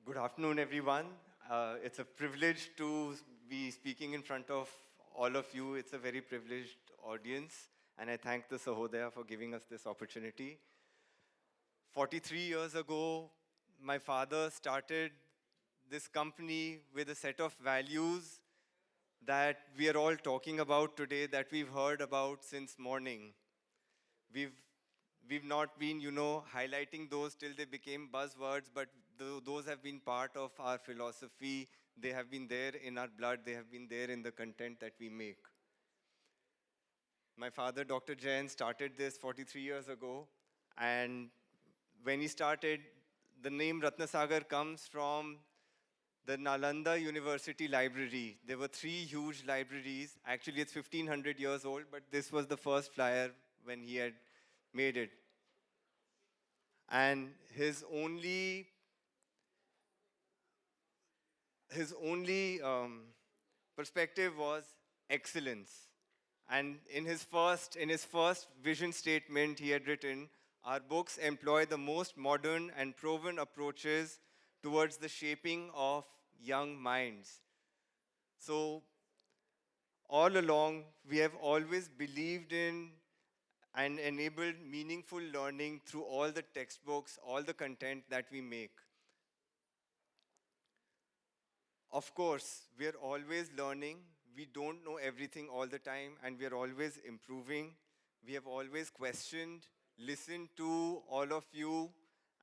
Good afternoon, everyone. It's a privilege to be speaking in front of all of you. It's a very privileged audience, and I thank the Sahodaya for giving us this opportunity. 43 years ago, my father started this company with a set of values that we are all talking about today, that we've heard about since morning. We've we've not been, highlighting those till they became buzzwords, but those have been part of our philosophy. They have been there in our blood. They have been there in the content that we make. My father, Dr. Jain, started this 43 years ago, and when he started, the name Ratnasagar comes from the Nalanda University Library. There were three huge libraries. Actually, it's 1500 years old, but this was the first flyer when he had made it. And his only perspective was excellence. And in his first vision statement, he had written, "Our books employ the most modern and proven approaches towards the shaping of young minds." So all along, we have always believed in and enabled meaningful learning through all the textbooks, all the content that we make. Of course, we are always learning. We don't know everything all the time, and we are always improving. We have always questioned, listened to all of you,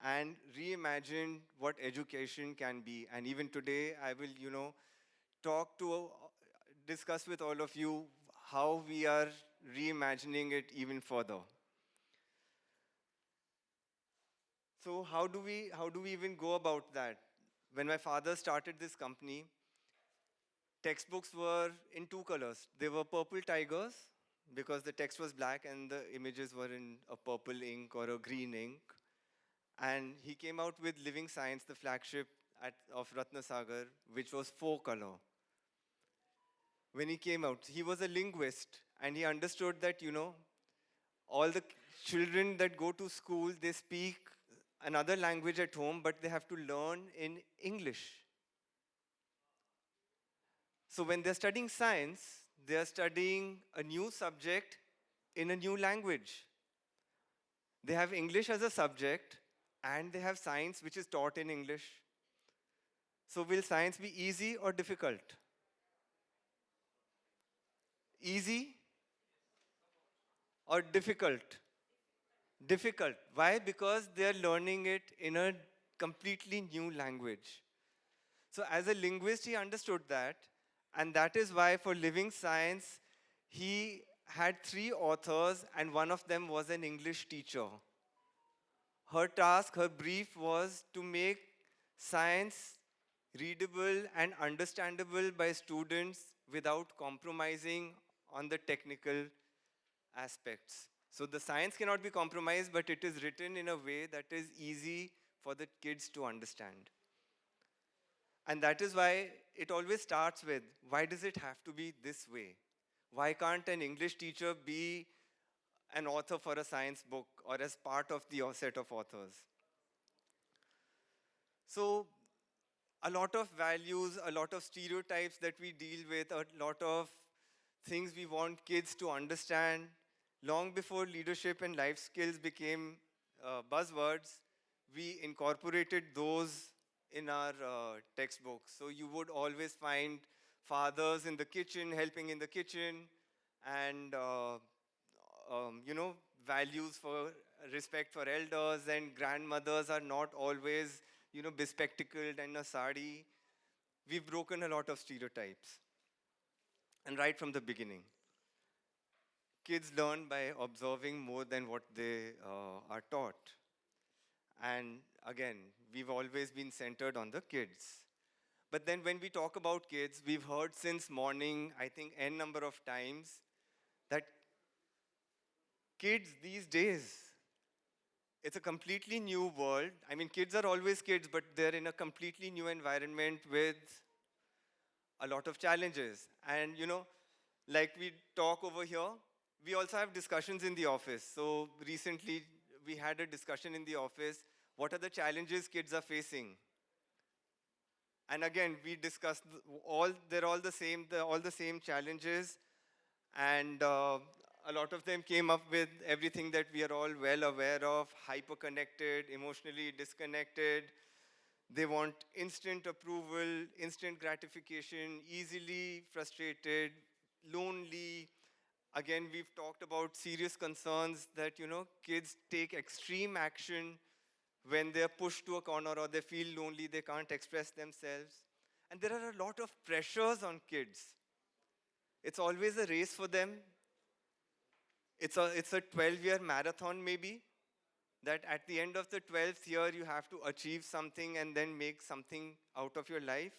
and reimagined what education can be. And even today, I will, talk to, discuss with all of you how we are reimagining it even further. So how do we even go about that? When my father started this company, textbooks were in two colors. They were purple tigers because the text was black and the images were in a purple ink or a green ink. And he came out with Living Science, the flagship of Ratnasagar, which was four color. When he came out, he was a linguist and he understood that, all the children that go to school, they speak another language at home, but they have to learn in English. So when they're studying science, they're studying a new subject in a new language. They have English as a subject and they have science which is taught in English. So will science be easy or difficult? Easy or difficult? Difficult. Why? Because they're learning it in a completely new language. So as a linguist, he understood that. And that is why for Living Science, he had three authors and one of them was an English teacher. Her task, her brief was to make science readable and understandable by students without compromising on the technical aspects. So the science cannot be compromised, but it is written in a way that is easy for the kids to understand. And that is why it always starts with, why does it have to be this way? Why can't an English teacher be an author for a science book or as part of the set of authors? So a lot of values, a lot of stereotypes that we deal with, a lot of things we want kids to understand. Long before leadership and life skills became buzzwords, we incorporated those in our textbooks. So you would always find fathers in the kitchen, helping in the kitchen, and values for respect for elders, and grandmothers are not always, bespectacled and a sari. We've broken a lot of stereotypes. And right from the beginning, kids learn by observing more than what they are taught. And again, we've always been centered on the kids. But then when we talk about kids, we've heard since morning, I think, n number of times, that kids these days, it's a completely new world. I mean, kids are always kids, but they're in a completely new environment with a lot of challenges. And, like we talk over here, we also have discussions in the office. So recently, we had a discussion in the office. What are the challenges kids are facing? And again, we discussed they're all the same, all the same challenges. And a lot of them came up with everything that we are all well aware of: hyper-connected, emotionally disconnected. They want instant approval, instant gratification, easily frustrated, lonely. Again, we've talked about serious concerns that, kids take extreme action when they're pushed to a corner or they feel lonely, they can't express themselves. And there are a lot of pressures on kids. It's always a race for them. It's a 12-year marathon, maybe, that at the end of the 12th year, you have to achieve something and then make something out of your life.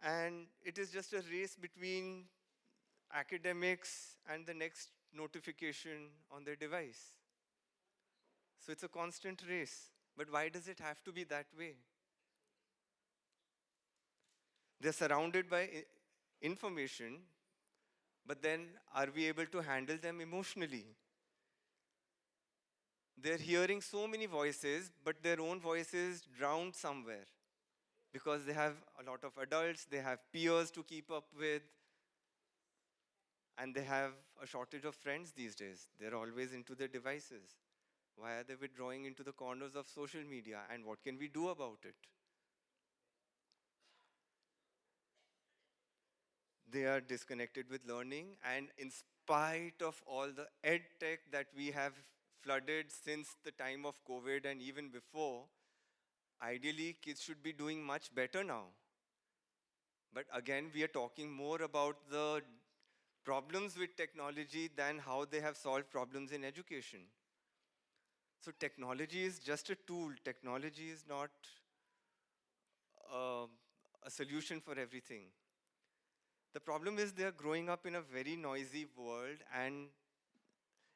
And it is just a race between academics and the next notification on their device. So it's a constant race. But why does it have to be that way? They're surrounded by information, but then are we able to handle them emotionally? They're hearing so many voices, but their own voices drowned somewhere because they have a lot of adults, they have peers to keep up with, and they have a shortage of friends these days. They're always into their devices. Why are they withdrawing into the corners of social media, and what can we do about it? They are disconnected with learning, and in spite of all the ed tech that we have flooded since the time of COVID and even before, ideally kids should be doing much better now. But again, we are talking more about the problems with technology than how they have solved problems in education. So technology is just a tool. Technology is not uh, a solution for everything. The problem is they're growing up in a very noisy world, and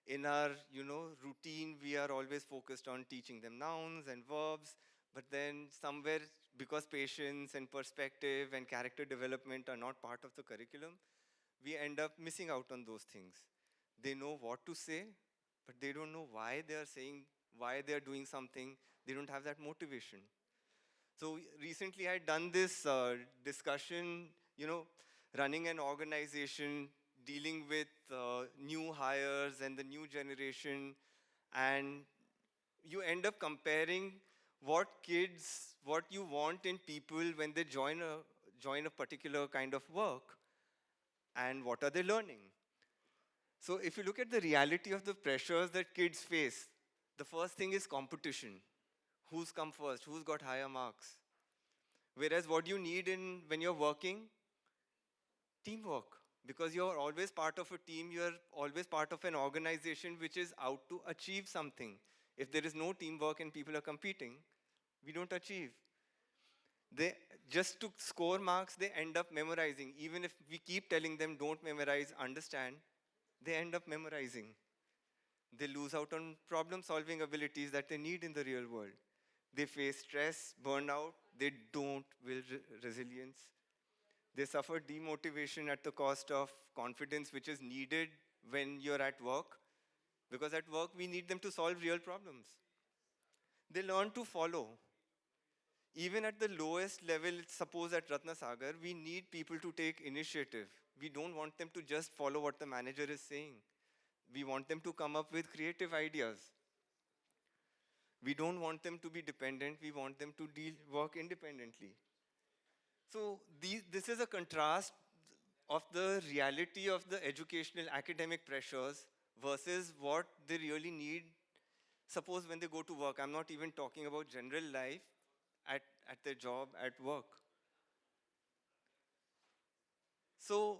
in our routine, we are always focused on teaching them nouns and verbs, but then somewhere, because patience and perspective and character development are not part of the curriculum, we end up missing out on those things. They know what to say, but they don't know why they are saying, why they are doing something. They don't have that motivation. So recently I had done this discussion, running an organization, dealing with new hires and the new generation, and you end up comparing what you want in people when they join a particular kind of work, and what are they learning. So if you look at the reality of the pressures that kids face, the first thing is competition. Who's come first? Who's got higher marks? Whereas what you need when you're working, teamwork. Because you're always part of a team, you're always part of an organization which is out to achieve something. If there is no teamwork and people are competing, we don't achieve. They just to score marks, they end up memorizing. Even if we keep telling them don't memorize, understand, they end up memorizing. They lose out on problem solving abilities that they need in the real world. They face stress, burnout, they don't build resilience. They suffer demotivation at the cost of confidence, which is needed when you're at work, because at work we need them to solve real problems. They learn to follow. Even at the lowest level, suppose at Ratnasagar, we need people to take initiative. We don't want them to just follow what the manager is saying. We want them to come up with creative ideas. We don't want them to be dependent. We want them to work independently. So this is a contrast of the reality of the educational academic pressures versus what they really need. Suppose when they go to work, I'm not even talking about general life, at their job, at work. So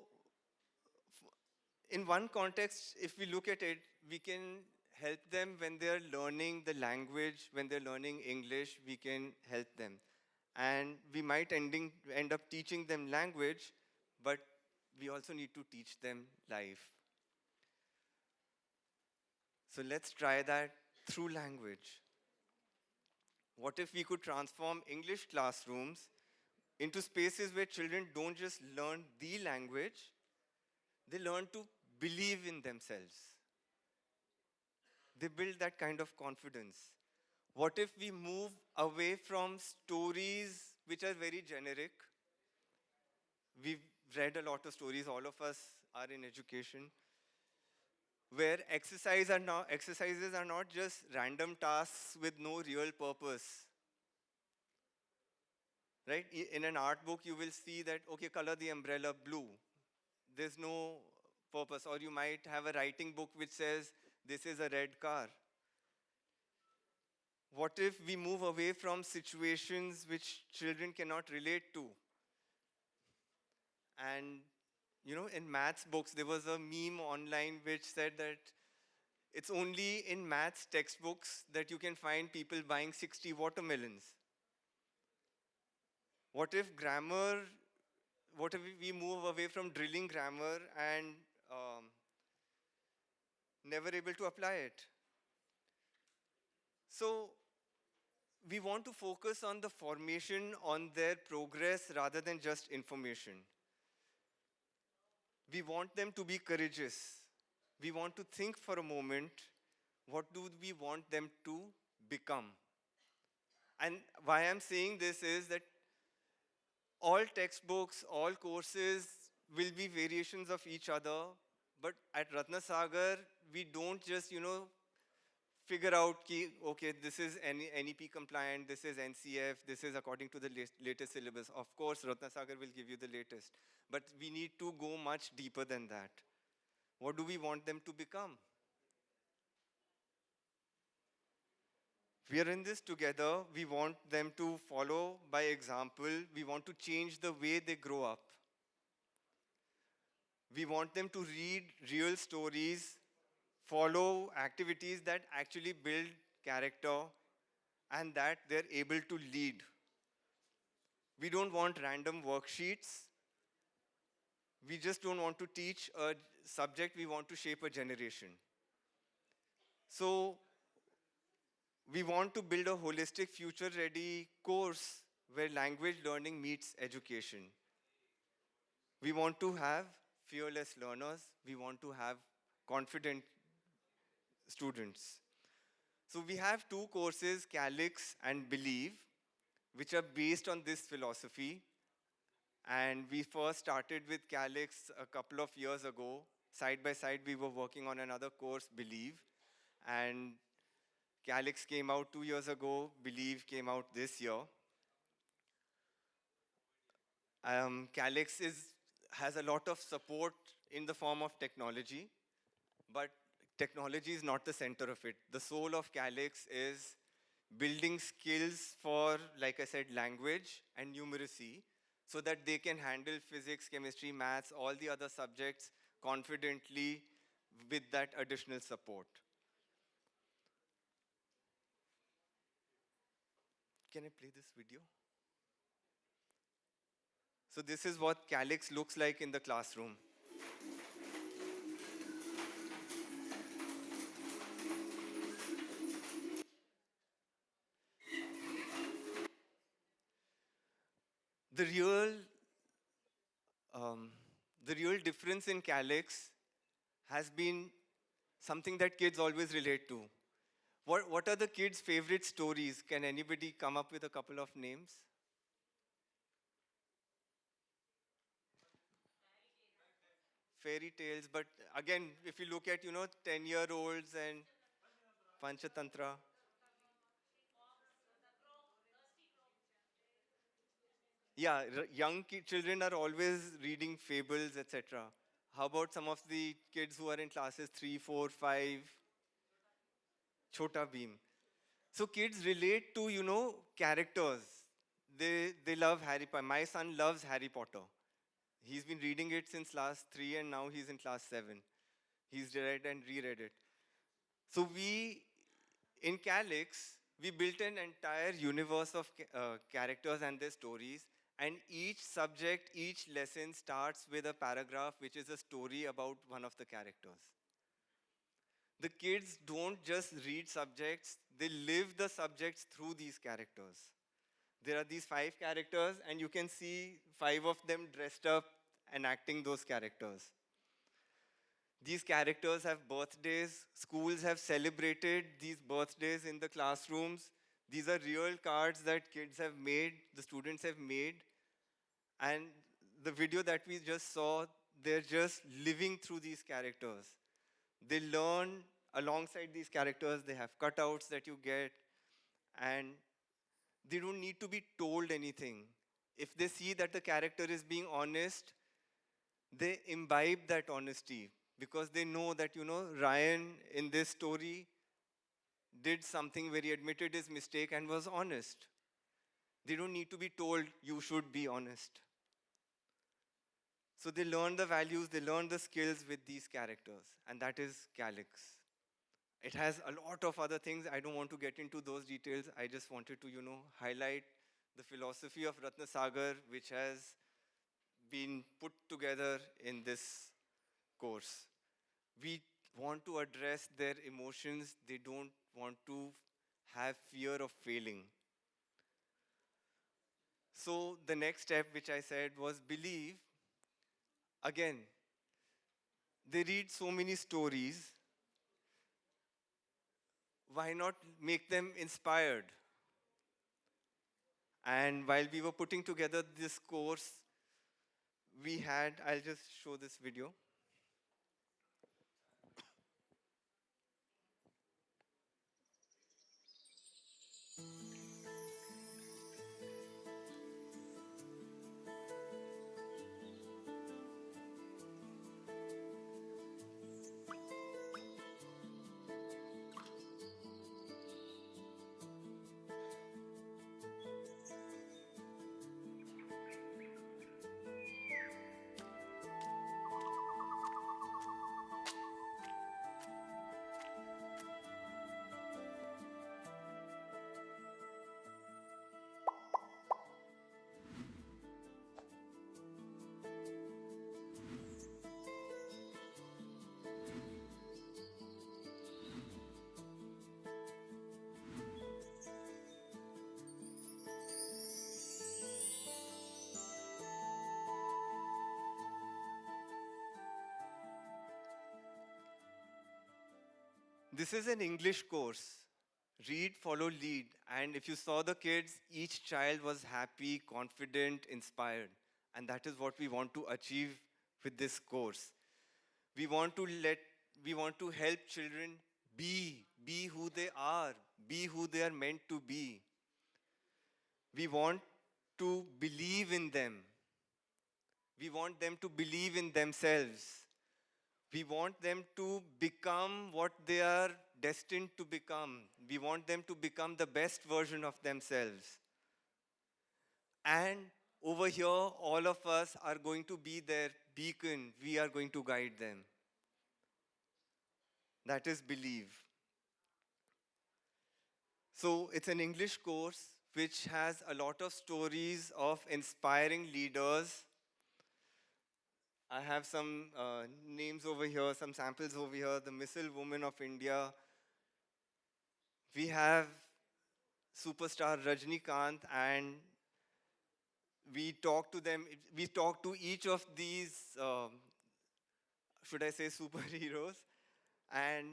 in one context, if we look at it, we can help them when they're learning the language, when they're learning English, we can help them. And we might end up teaching them language, but we also need to teach them life. So let's try that through language. What if we could transform English classrooms into spaces where children don't just learn the language, they learn to believe in themselves. They build that kind of confidence. What if we move away from stories which are very generic? We've read a lot of stories, all of us are in education, where exercises are not just random tasks with no real purpose. Right? In an art book, you will see that, okay, color the umbrella blue. There's no purpose. Or you might have a writing book which says, this is a red car. What if we move away from situations which children cannot relate to? And, in maths books, there was a meme online which said that it's only in maths textbooks that you can find people buying 60 watermelons. What if grammar, what if we move away from drilling grammar and never able to apply it? So we want to focus on the formation, on their progress rather than just information. We want them to be courageous. We want to think for a moment, what do we want them to become? And why I'm saying this is that all textbooks, all courses will be variations of each other. But at Ratnasagar, we don't just, figure out, okay, this is NEP compliant, this is NCF, this is according to the latest syllabus. Of course, Ratnasagar will give you the latest. But we need to go much deeper than that. What do we want them to become? We are in this together. We want them to follow by example. We want to change the way they grow up. We want them to read real stories, follow activities that actually build character, and that they're able to lead. We don't want random worksheets. We just don't want to teach a subject, we want to shape a generation. So we want to build a holistic, future-ready course where language learning meets education. We want to have fearless learners. We want to have confident students. So we have two courses, Calix and Believe, which are based on this philosophy. And we first started with Calix a couple of years ago. Side by side, we were working on another course, Believe. And Calix came out 2 years ago, Believe came out this year. Calix has a lot of support in the form of technology, but technology is not the center of it. The soul of Calix is building skills for, like I said, language and numeracy, so that they can handle physics, chemistry, maths, all the other subjects confidently with that additional support. Can I play this video? So this is what Calix looks like in the classroom. The real, um, the real difference in Calix has been something that kids always relate to. What are the kids' favorite stories? Can anybody come up with a couple of names? Fairy tales, but again, if you look at, 10-year-olds and Panchatantra. Yeah, children are always reading fables, etc. How about some of the kids who are in classes 3, 4, 5? Chota Beam. So kids relate to, characters. They love Harry Potter. My son loves Harry Potter. He's been reading it since class 3 and now he's in class 7. He's read and reread it. So in Calix, we built an entire universe of characters and their stories. And each subject, each lesson starts with a paragraph which is a story about one of the characters. The kids don't just read subjects, they live the subjects through these characters. There are these 5 characters, and you can see 5 of them dressed up and acting those characters. These characters have birthdays. Schools have celebrated these birthdays in the classrooms. These are real cards that kids have made, the students have made, and the video that we just saw, they're just living through these characters. They learn alongside these characters, they have cutouts that you get, and they don't need to be told anything. If they see that the character is being honest, they imbibe that honesty because they know that, Ryan in this story did something where he admitted his mistake and was honest. They don't need to be told, you should be honest. So they learn the values, they learn the skills with these characters, and that is Calyx. It has a lot of other things. I don't want to get into those details. I just wanted to, highlight the philosophy of Ratna Sagar, which has been put together in this course. We want to address their emotions. They don't want to have fear of failing. So the next step, which I said, was believe. Again, they read so many stories. Why not make them inspired? And while we were putting together this course, I'll just show this video. This is an English course. Read, follow, lead. And if you saw the kids, each child was happy, confident, inspired. And that is what we want to achieve with this course. We want to help children be who they are, be who they are meant to be. We want to believe in them. We want them to believe in themselves. We want them to become what they are destined to become. We want them to become the best version of themselves. And over here, all of us are going to be their beacon. We are going to guide them. That is believe. So it's an English course which has a lot of stories of inspiring leaders. I have some names over here, some samples over here. The Missile Woman of India. We have superstar Rajnikant, and we talk to them. We talk to each of these, should I say, superheroes. And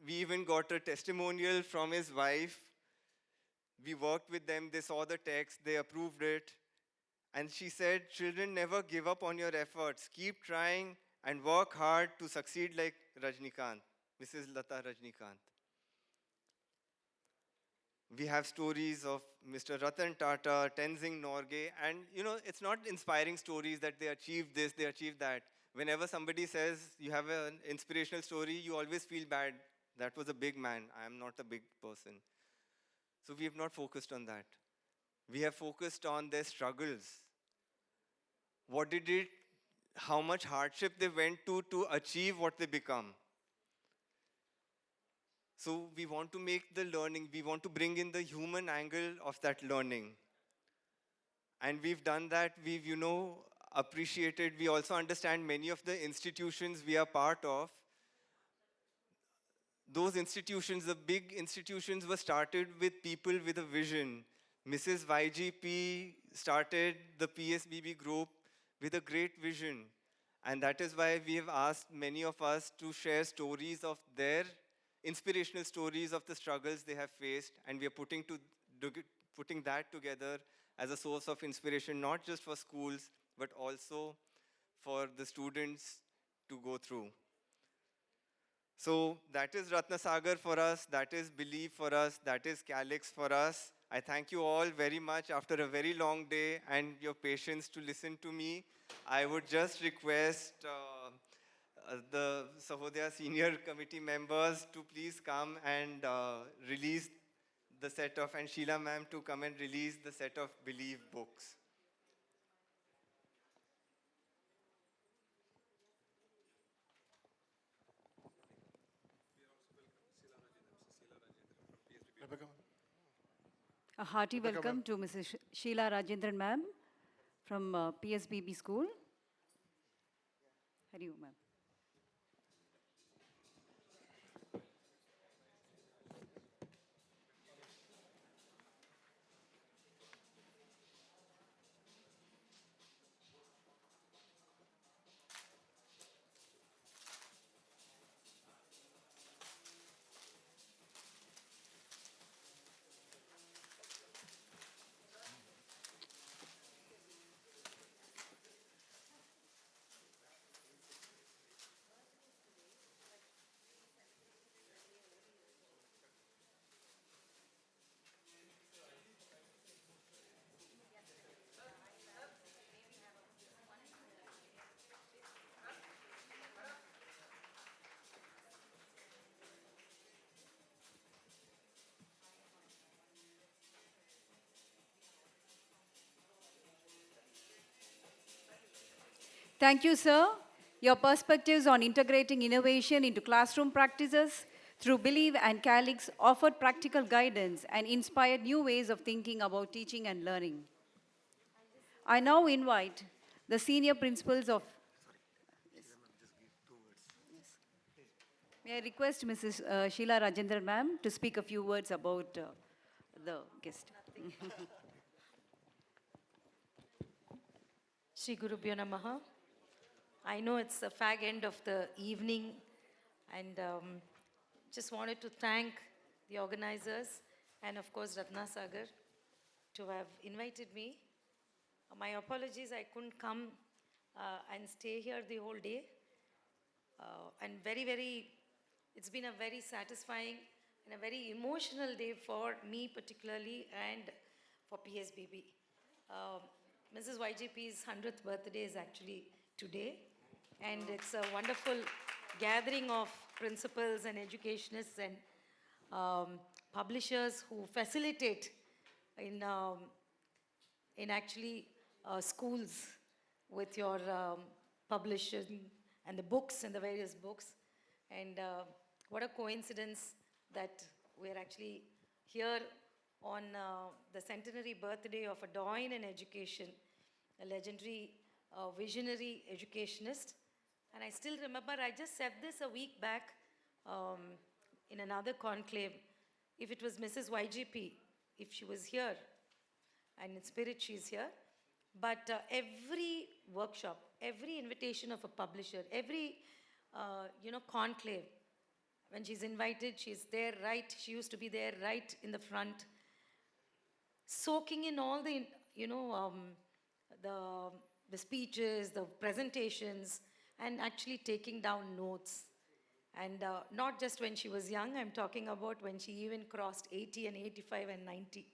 we even got a testimonial from his wife. We worked with them. They saw the text. They approved it. And she said, children, never give up on your efforts. Keep trying and work hard to succeed like Rajnikant, Mrs. Lata Rajnikant. We have stories of Mr. Ratan Tata, Tenzing Norgay, and it's not inspiring stories that they achieved this, they achieved that. Whenever somebody says you have an inspirational story, you always feel bad. That was a big man. I am not a big person. So we have not focused on that. We have focused on their struggles. What did it, how much hardship they went to achieve what they become. So we want to make the learning, we want to bring in the human angle of that learning. And we've done that, we've, appreciated, we also understand many of the institutions we are part of. Those institutions, the big institutions, were started with people with a vision. Mrs. YGP started the PSBB group with a great vision. And that is why we have asked many of us to share stories of their inspirational stories of the struggles they have faced, and we are putting putting that together as a source of inspiration, not just for schools, but also for the students to go through. So that is Ratnasagar for us, that is Believe for us, that is Calix for us. I thank you all very much after a very long day and your patience to listen to me. I would just request the Sahodaya senior committee members to please come and release the set of, and Sheila ma'am to come and release the set of Believe books. A hearty welcome to Mrs. Sheila Rajendran ma'am from PSBB school. Hari Om, ma'am. Thank you, sir. Your perspectives on integrating innovation into classroom practices through Believe and Calix offered practical guidance and inspired new ways of thinking about teaching and learning. I now invite the senior principals of... May I request Mrs. Sheila Rajendran ma'am to speak a few words about the guest. Shri Guru Bhyo Namaha. I know it's the fag end of the evening, and just wanted to thank the organizers and of course Ratnasagar to have invited me. My apologies, I couldn't come and stay here the whole day. And it's been a very satisfying and a very emotional day for me particularly and for PSBB. Mrs. YJP's 100th birthday is actually today, and it's a wonderful gathering of principals and educationists and publishers who facilitate in actually schools with your publishing and the books and the various books. And what a coincidence that we're actually here on the centenary birthday of a Doyen in education, a legendary visionary educationist. And I still remember, I just said this a week back in another conclave. If it was Mrs. YGP, if she was here, and in spirit she's here, but every workshop, every invitation of a publisher, every conclave, when she's invited, she's there right, she used to be there right in the front, soaking in all the, the speeches, the presentations, and actually taking down notes. And not just when she was young, I'm talking about when she even crossed 80 and 85 and 90.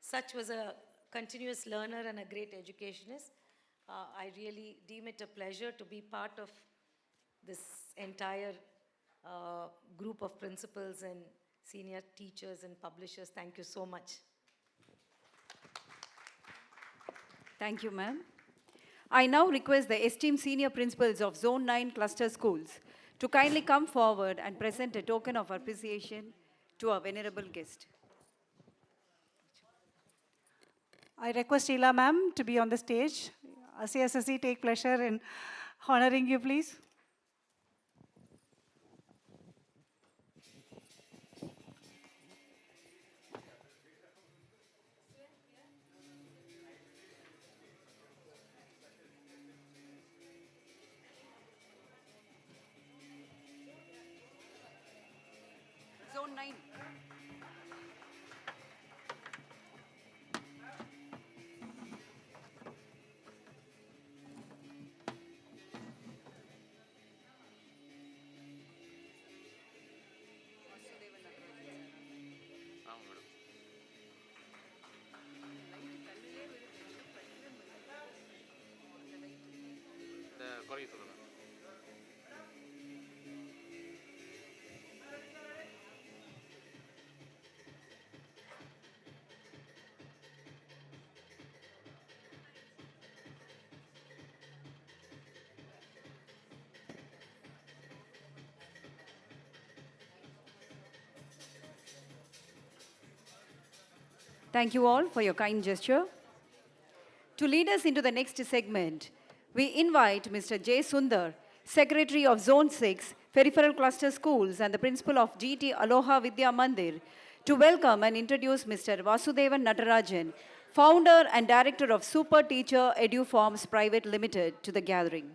Such was a continuous learner and a great educationist. I really deem it a pleasure to be part of this entire group of principals and senior teachers and publishers. Thank you so much. Thank you, ma'am. I now request the esteemed senior principals of Zone 9 cluster schools to kindly come forward and present a token of appreciation to our venerable guest. I request Sheila ma'am to be on the stage. CSSC take pleasure in honoring you, please. Zone 9. Thank you all for your kind gesture. To lead us into the next segment, we invite Mr. J. Sundar, Secretary of Zone 6, Peripheral Cluster Schools and the Principal of GT Aloha Vidya Mandir, to welcome and introduce Mr. Vasudevan Natarajan, Founder and Director of Super Teacher EduForms Private Limited, to the gathering.